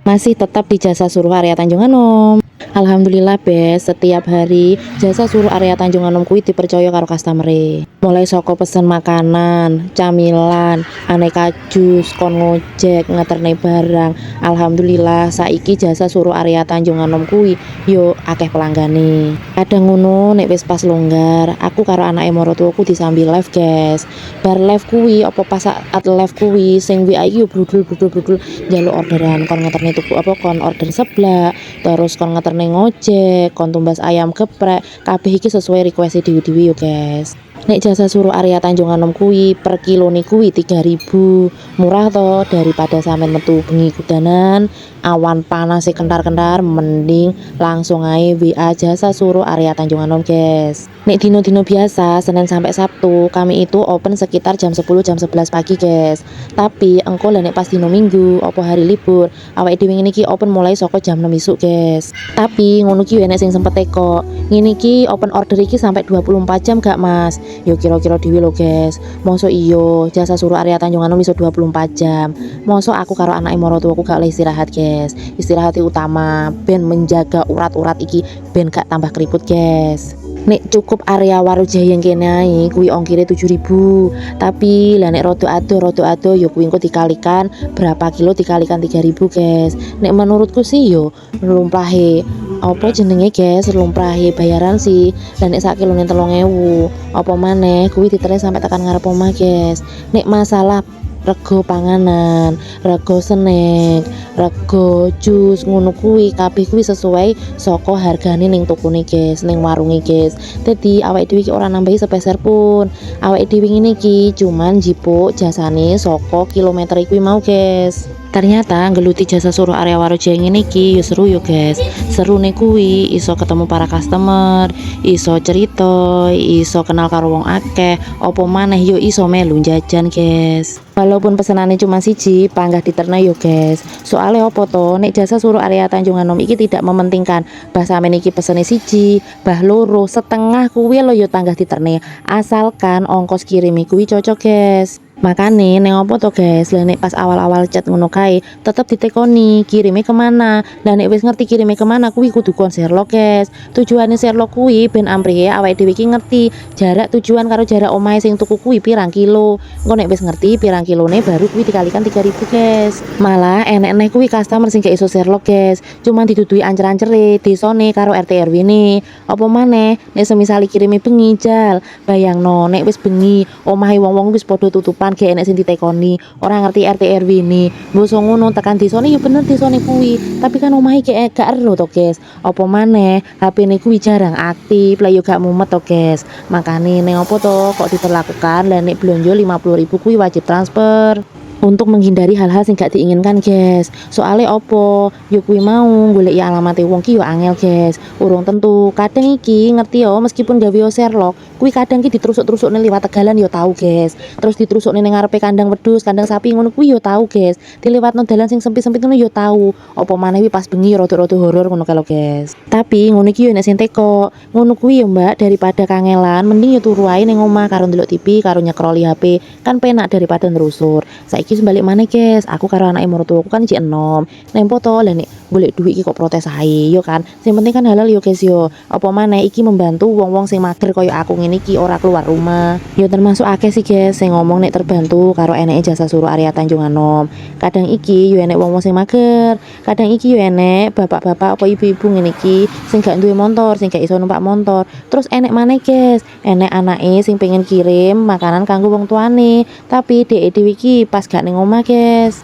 Masih tetap di jasa suruh area Tanjung Anom. Alhamdulillah bes, setiap hari jasa suruh area Tanjung Anom kuwi dipercaya karo customer. Mulai soko pesen makanan, camilan, aneka jus, kon ngojek, ngeterne barang. Alhamdulillah saiki jasa suruh area Tanjung Anom kuwi yo akeh pelanggane. Kadang ngono nek wis pas longgar, aku karo anake maratuaku disambi live, guys. Bar live kuwi apa pas saat live kuwi sing WA iki yo brudul njaluk orderan kon ngeterne tuku apa kon order seblak, terus kon ngeterne ngojek, kon tumbas ayam geprek, kabeh iki sesuai request dewi-dewi yo guys. Nek jasa suruh area Tanjung Anom kuwi per kilone kuwi 3.000, murah to daripada sampean metu bengi kudanan awan panas kentar-kentar, mending langsung ae WA jasa suruh area Tanjung Anom guys. Nek dino-dino biasa Senin sampai Sabtu kami itu open sekitar jam 10 jam 11 pagi guys. Tapi engko lah nek pas dino Minggu apa hari libur awake dhewe ngene iki open mulai saka jam 6 isuk guys. Tapi ngono ki enek sing sempet teko. Ngene iki open order iki sampai 24 jam gak Mas? Yo kira-kira dhewe lho guys. Mosok iyo jasa suruh area Tanjung Anom iso 24 jam. Mosok aku karo anake maratuaku gak oleh istirahat guys. Istirahat utama ben menjaga urat-urat iki ben gak tambah keriput guys. Nek cukup area Warujaya yang kene ae kuwi ongkire 7.000. Tapi lah nek rodo ado yo kuwi engko dikalikan berapa kilo dikalikan 3.000 guys. Nek menurutku sih yo lumrahe apa jenenge guys, lumrahe bayaran sih. Dan nek sak kilone 3.000 apa maneh kuwi diteres sampai tekan ngarep omah guys. Nek masalah rego panganan, rego snack, rego jus ngono kuwi kabeh kuwi sesuai saka hargane ning tokone guys, ning warunge guys. Dadi awake dhewe iki ora nambahi sepeser pun. Awake dhewe ngene iki cuman jipuk jasane saka kilometer kuwi mau guys. Ternyata nggeluti jasa suruh area Warujaya ngene iki yo seru yo guys. Serune kuwi iso ketemu para customer, iso cerita, iso kenal karo wong akeh, opo maneh yo iso melu jajan guys. Walaupun pesenannya cuma siji, panggah diterna yo guys. Soalnya opo to, nek jasa suruh area Tanjung Anom iki tidak mementingkan bah sampeyan iki pesene siji, bah loro, setengah kuwi lo yo tanggah diterne. Asalkan ongkos kirimi kuwi cocok guys. Makane neng opo to guys, lah nek pas awal-awal chat ngono kae tetep ditekoni kirime kemana. Lah nek wis ngerti kirime kemana kuwi kudu kon Sherlock guys. Tujuane Sherlock kuwi ben amrihe awake dhewe iki ngerti jarak tujuan karo jarak omahe sing tuku kuwi pirang kilo. Engko nek wis ngerti pirang kilone baru kuwi dikalikan 3.000 guys. Malah enek-enek kuwi customer sing gak iso Sherlock guys. Cuman didudui ancer-ancere desone karo RT RW ne. Apa maneh nek semisal kirime bengi jal, bayangno nek wis bengi omahe wong-wong wis padha tutupan gak enek sing ditekoni, ora ngerti RT RW ini. Mbok ngono tekan desone yo bener desone kuwi, tapi kan omahe gak ero to guys. Apa maneh HP-ne kuwi jarang aktif, lah yo gak mumet to guys. Makane ning opo to kok diperlakukan lah nek blonjo 50.000 kuwi wajib transfer. Untuk menghindari hal-hal sing gak diinginkan guys. Soalnya opo yo kuwi mau golek ya alamate wong ki yo angel guys, urung tentu. Kadang iki ngerti yo meskipun gawe yo Sherlock kuwi kadang ki ditrusuk-trusukne liwat tegalan yo tahu guys, terus ditrusukne ning ngarepe kandang wedhus, kandang sapi ngono kuwi yo tahu guys, diliwatno dalan sing sempit-sempit ngono yo tahu. Apa maneh pas bengi rada-rada horor ngono kalau guys. Tapi ngono iki yo nek sing teko ngono kuwi yo Mbak, daripada kangelan mending yo turu ae ning omah karo ndelok TV karo nyekroli HP, kan penak daripada nerusur. Saiki balik mana guys, aku karo anake maratuaku kan cek enom nempo to lah nek golek duit iki kok protes ae yo kan. Sing penting kan halal yo guys yo. Apa maneh iki membantu wong-wong sing mager koyo aku ngene iki ora keluar rumah. Yo termasuk akeh sih guys sing ngomong nek terbantu karo eneke jasa suruh area Tanjung Anom. Kadang iki yo enek wong-wong sing mager, kadang iki yo enek bapak-bapak apa ibu-ibu ngene iki sing gak duwe motor, sing gak iso numpak motor. Terus enek maneh guys, enek anake sing pengen kirim makanan kanggo wong tuane, tapi dhek dhewe iki pas gak ning omah guys.